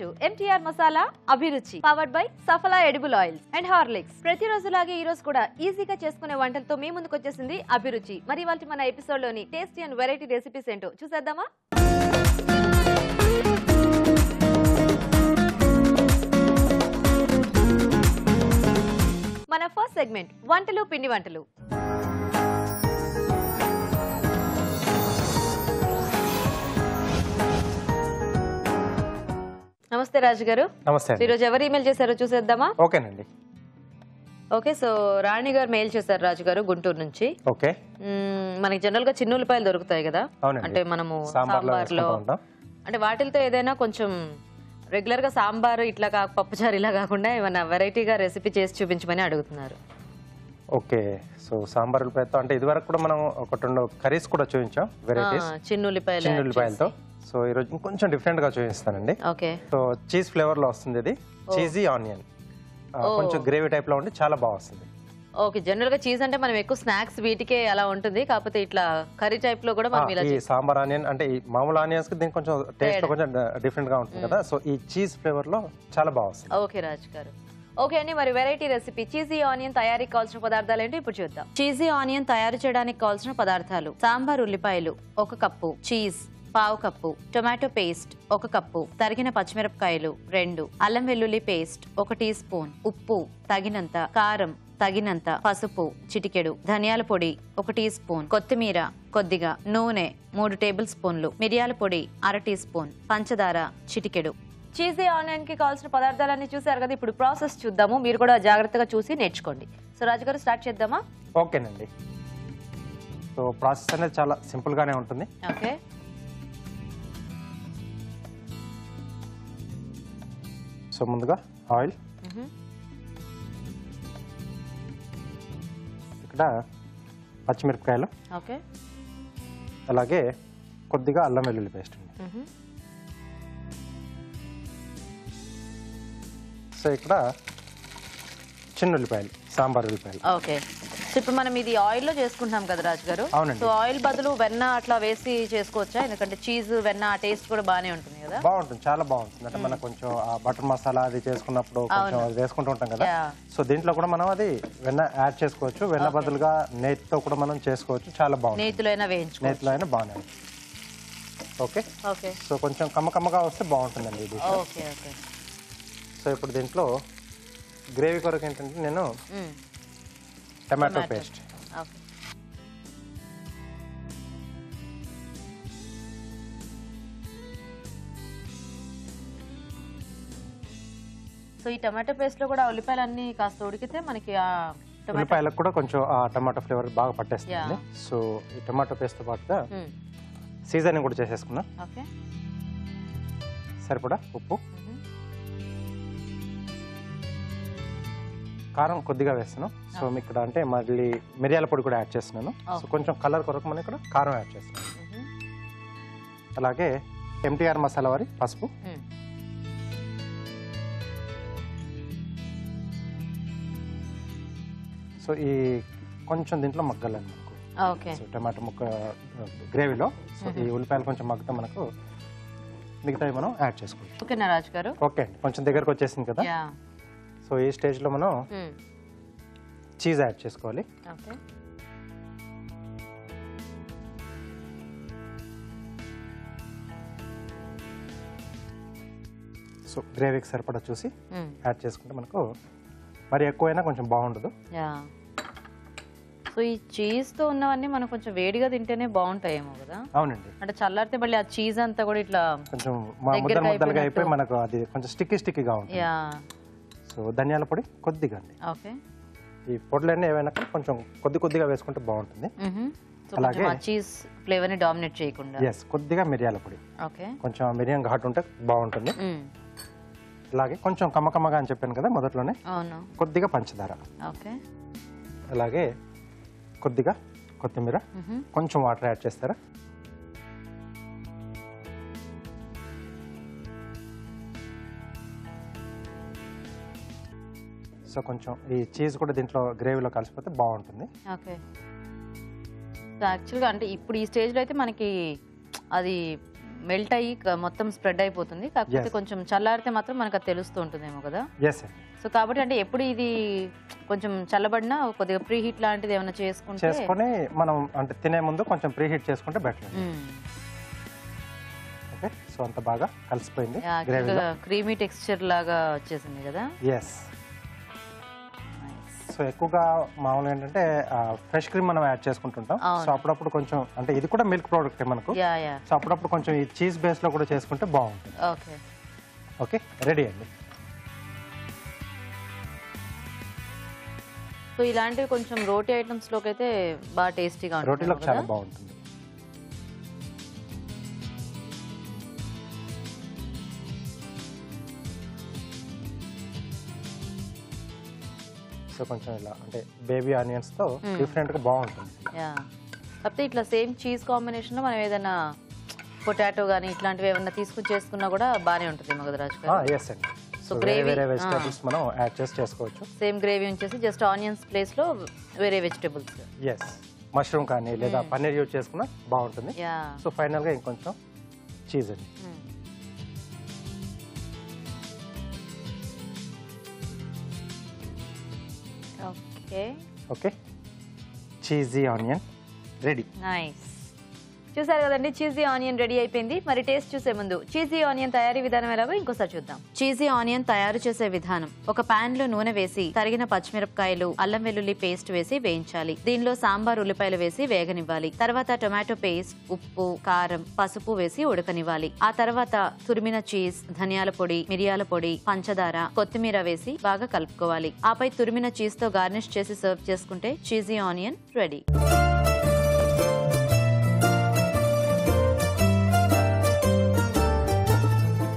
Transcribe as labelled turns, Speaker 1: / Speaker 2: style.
Speaker 1: To MTR masala అభిరుచి powered by Safala edible oils and Horlicks. ప్రతిరోజులాగే ఈ రోజు కూడా ఈజీగా చేసుకునే వంటలతో మీ ముందుకు వచ్చేసింది అభిరుచి. మరి ఇవాళ మన ఎపిసోడ్ లోని టేస్టీ అండ్ వెరైటీ రెసిపీస్ ఏంటో చూసేద్దామా? మన ఫస్ట్ సెగ్మెంట్ వంటలు పిండి వంటలు. నమస్తే రాజు గారు.
Speaker 2: నమస్తే.
Speaker 1: ఈరోజు ఎవరు ఈమెయిల్ చేశారో చూసేద్దామా?
Speaker 2: ఓకేనండి.
Speaker 1: ఓకే, సో రాణి గారు మెయిల్ చేశారు రాజు గారు గుంటూరు నుంచి.
Speaker 2: ఓకే,
Speaker 1: మనకి జనరల్ గా చిన్న ఉల్లిపాయలు దొరుకుతాయి కదా, అంటే మనము సాంబార్లో అంటే వాటితో ఏదైనా కొంచెం రెగ్యులర్ గా సాంబార్ ఇట్లా పప్పుచారు ఇలా కాకుండా ఏమైనా వెరైటీగా రెసిపీ చేసి చూపించమని అడుగుతున్నారు.
Speaker 2: ఓకే, సో సాంబార్ ఉల్లిపాయతో అంటే ఇదివరకు కూడా మనం ఒక 2 కర్రీస్ కూడా చూపించాం వెరైటీస్
Speaker 1: చిన్న
Speaker 2: ఉల్లిపాయలతో. సో ఈ రోజు ఇంకొంచెం డిఫరెంట్ గా చూపిస్తానండి.
Speaker 1: ఓకే,
Speaker 2: సో చీజ్ ఫ్లేవర్ లో వస్తుంది ఇది, చీజీ ఆనియన్, కొంచెం గ్రేవీ టైప్ లో ఉండి చాలా బాగా వస్తుంది.
Speaker 1: ఓకే, జనరల్ గా చీజ్ అంటే మనం ఎక్కువ స్నాక్స్ వీటికే అలా ఉంటుంది, కాకపోతే ఇట్లా కర్రీ టైప్ లో కూడా మనం ఇలా
Speaker 2: సాంబార్ ఆనియన్ అంటే ఈ మామూలు ఆనియన్స్ కి దీనికి కొంచెం టేస్ట్ కొంచెం డిఫరెంట్ గా ఉంటుంది కదా, సో ఈ చీజ్ ఫ్లేవర్ లో చాలా బాగా వస్తుంది.
Speaker 1: ఓకే రాజ్ గారు. ఓకే అండి, మరి వెరైటీ రెసిపీ చీజీ ఆనియన్ తయారీకి కావాల్సిన పదార్థాలు ఏంటో ఇప్పుడు చూద్దాం. చీజీ ఆనియన్ తయారు చేయడానికి కావాల్సిన పదార్థాలు: సాంబార్ ఉల్లిపాయలు 1 cup, cheese 1/2 cup, tomato paste 1 cup, తరిగిన పచ్చిమిరపకాయలు 2, అల్లం వెల్లుల్లి పేస్ట్ 1 టీ స్పూన్, ఉప్పు తగినంత, కారం తగినంత, పసుపు చిటికెడు, ధనియాల పొడి 1 టీ స్పూన్, కొత్తిమీర కొద్దిగా, నూనె 3 టేబుల్ స్పూన్లు, మిరియాల పొడి 1/2 టీ స్పూన్, పంచదార చిటికెడు. చీజీ ఆనియన్ కి కావాల్సిన పదార్థాలన్నీ చూసారు కదా, ఇప్పుడు ప్రాసెస్ చూద్దాము. మీరు కూడా జాగ్రత్తగా చూసి నేర్చుకోండి. సో రాజు గారు స్టార్ట్ చేద్దామా?
Speaker 2: ఓకేనండి. సో ప్రాసెస్ అనేది చాలా సింపుల్ గానే ఉంటుంది.
Speaker 1: ఓకే,
Speaker 2: సో ముందుగా ఆయిల్, ఇక్కడ పచ్చిమిరపకాయలు,
Speaker 1: ఓకే,
Speaker 2: అలాగే కొద్దిగా అల్లం వెల్లుల్లి పేస్ట్ ఉంది. సో ఇక్కడ చిన్న ఉల్లిపాయలు, సాంబార్ ఉల్లిపాయలు.
Speaker 1: ఓకే, సో ఇప్పుడు మనం ఇది ఆయిల్ లో చేసుకుంటున్నాం కదా రాజు గారు.
Speaker 2: అవునండి.
Speaker 1: సో ఆయిల్ బదులు వెన్న అట్లా వేసి చేసుకోవచ్చా? ఎందుకంటే చీజ్ వెన్న ఆ టేస్ట్ కూడా బాగానే ఉంటుంది కదా.
Speaker 2: బాగుంటుంది, చాలా బాగుంటుంది. అంటే మనం కొంచెం బటర్ మసాలా అది చేసుకున్నప్పుడు కొంచెం అది వేసుకుంటూ ఉంటాం కదా, సో దీంట్లో కూడా మనం అది వెన్న యాడ్ చేసుకోవచ్చు. వెన్న బదులుగా నేతితో కూడా మనం చేసుకోవచ్చు, చాలా బాగుంటుంది.
Speaker 1: నేతిలో అయినా వేయించుకోవచ్చు,
Speaker 2: నేతిలో అయినా బాగానే ఉంటుంది. ఓకే
Speaker 1: ఓకే,
Speaker 2: సో కొంచెం కమ్మకమ్మగా వస్తే బాగుంటుందండి ఇది.
Speaker 1: Okay okay.
Speaker 2: సో ఇప్పుడు దీంట్లో గ్రేవీ కొరకు ఏంటంటే నేను టమాటో పేస్ట్,
Speaker 1: ఓకే, సో ఈ టమాటో పేస్ట్ లో కూడా ఉల్లిపాయలు అన్ని కాస్త ఉడికితే మనకి ఆ
Speaker 2: ఉల్లిపాయలకు కూడా కొంచెం ఆ టమాటో ఫ్లేవర్ బాగా పట్టేస్తుంది. సో ఈ టమాటో పేస్ట్ తో పాటుగా సీజనింగ్ కూడా చేసేసుకున్నాం.
Speaker 1: ఓకే,
Speaker 2: సరిపడా ఉప్పు, కారం కొద్దిగా వేస్తున్నాను. సో ఇక్కడ అంటే మళ్ళీ మిరియాల పొడి కూడా యాడ్ చేస్తున్నాను. సో కొంచెం కలర్ కొరకు మనం ఇక్కడ కారం యాడ్ చేస్తున్నాను. అలాగే ఎంటీఆర్ మసాలా వారి పసుపు, సో ఈ కొంచెం దీంట్లో మగ్గాలండి మనకు. సో టమాటో ముక్క గ్రేవీలో సో ఈ ఉల్లిపాయలు కొంచెం మగ్గితే మనకు మిగతావి మనం యాడ్ చేసుకోవచ్చు.
Speaker 1: ఓకేనా రాజు గారు?
Speaker 2: ఓకే అండి, కొంచెం దగ్గరకు వచ్చేసింది కదా. సో ఈ స్టేజ్లో మనం చీజ్ యాడ్ చేసుకోవాలి.
Speaker 1: ఓకే,
Speaker 2: సో గ్రేవీకి సరిపడా చూసి యాడ్ చేసుకుంటే మనకు మరి ఎక్కువైనా కొంచెం బాగుండదు.
Speaker 1: సో ఈ చీజ్ తో ఉన్నవన్నీ మనం కొంచెం వేడిగా తింటేనే బాగుంటాయేమో కదా.
Speaker 2: అవునండి,
Speaker 1: అంటే చల్లారితే మళ్ళీ ఆ చీజ్ అంతా కూడా ఇట్లా
Speaker 2: కొంచెం ముద్దలుగా అయిపోయి మనకు అది కొంచెం స్టిక్కీగా ఉంటుంది. సో ధనియాల పొడి కొద్దిగా అండి.
Speaker 1: ఓకే,
Speaker 2: ఈ పొడులన్నీ ఏవైనా కొంచెం కొద్దిగా వేసుకుంటే బాగుంటుంది.
Speaker 1: అలాగే చీజ్ ఫ్లేవర్ ని డామినేట్ చేయకుండా
Speaker 2: కొద్దిగా మిరియాల పొడి,
Speaker 1: ఓకే,
Speaker 2: కొంచెం మిరియం ఘాటు ఉంటే బాగుంటుంది. అలాగే కొంచెం కమ్మకమ్మగా అని చెప్పాను కదా మొదట్లోనే, కొద్దిగా పంచదార,
Speaker 1: ఓకే,
Speaker 2: అలాగే కొద్దిగా కొత్తిమీర, కొంచెం వాటర్ యాడ్ చేస్తారా. సో కొంచెం ఈ చీజ్ కూడా దీంట్లో గ్రేవీలో కలిసిపోతే బాగుంటుంది.
Speaker 1: ఓకే, యాక్చువల్గా అంటే ఇప్పుడు ఈ స్టేజ్లో అయితే మనకి అది మెల్ట్ అయ్యి మొత్తం స్ప్రెడ్ అయిపోతుంది. కాకపోతే కొంచెం చల్లారితే మాత్రం మనకు అది తెలుస్తూ ఉంటుందేమో కదా. సో కాబట్టి అంటే ఎప్పుడు ఇది కొంచెం చల్లబడినా కొద్దిగా ప్రీ హీట్ లాంటిది ఏమైనా
Speaker 2: చేసుకొని మనం అంటే తినే ముందు కొంచెం ప్రీ హీట్ చేసుకుంటే బెటర్. ఓకే, సో అంత బాగా కలిసిపోయింది,
Speaker 1: క్రీమీ టెక్స్చర్ లాగా వచ్చేసింది కదా.
Speaker 2: సో ఎక్కువగా మామూలుగా ఏంటంటే ఫ్రెష్ క్రీమ్ మనం యాడ్ చేసుకుంటుంటాం. సో అప్పుడప్పుడు కొంచెం అంటే ఇది కూడా మిల్క్ ప్రోడక్ట్ మనకు. సో అప్పుడప్పుడు కొంచెం ఈ చీజ్ బేస్ లో కూడా చేసుకుంటే బాగుంటుంది. ఓకే, రెడీ అండి.
Speaker 1: సో ఇలాంటివి కొంచెం రోటీ ఐటమ్స్ లోకి అయితే బాగా టేస్టీగా ఉంటుంది.
Speaker 2: రోటీలో చాలా బాగుంటుంది. సో కొంచెం ఇలా అంటే బేబీ ఆనియన్స్ తో డిఫరెంట్ గా బాగుంటుంది.
Speaker 1: కాకపోతే ఇట్లా సేమ్ చీజ్ కాంబినేషన్ లో మనం ఏదైనా పొటాటో గానీ ఇట్లాంటివి ఏమైనా తీసుకుని చేసుకున్నా కూడా బానే ఉంటుంది మగధరాజ్ గారు.
Speaker 2: yes అండి. సో వేరే వెజిటబుల్స్ మనం యాడ్ చేసుకోవచ్చు.
Speaker 1: సేమ్ గ్రేవీ ఉంచేసి జస్ట్ ఆనియన్స్ ప్లేస్ లో వేరే వెజిటబుల్స్.
Speaker 2: మష్రూమ్ కానీ లేదా పన్నీర్ యూజ్ చేసుకున్నా బాగుంటుంది. సో ఫైనల్ గా ఇంకొంచెం చీజ్ అండి. Okay, cheesy onion ready.
Speaker 1: Nice. చూసారు కదండి, చీజీ ఆనియన్ రెడీ అయిపోయింది. మరి టేస్ట్ చూసే ముందు చీజీ ఆనియన్ తయారీ విధానం ఎలాగో ఇంకోసారి చూద్దాం. చీజీ ఆనియన్ తయారు చేసే విధానం: ఒక పాన్ లో నూనె వేసి తరిగిన పచ్చిమిరపకాయలు, అల్లం వెల్లుల్లి పేస్ట్ వేసి వేయించాలి. దీనిలో సాంబార్ ఉల్లిపాయలు వేసి వేగనివ్వాలి. తర్వాత టొమాటో పేస్ట్, ఉప్పు, కారం, పసుపు వేసి ఉడకనివ్వాలి. ఆ తర్వాత తురిమిన చీజ్, ధనియాల పొడి, మిరియాల పొడి, పంచదార, కొత్తిమీర వేసి బాగా కలుపుకోవాలి. ఆపై తురిమిన చీజ్ తో గార్నిష్ చేసి సర్వ్ చేసుకుంటే చీజీ ఆనియన్ రెడీ.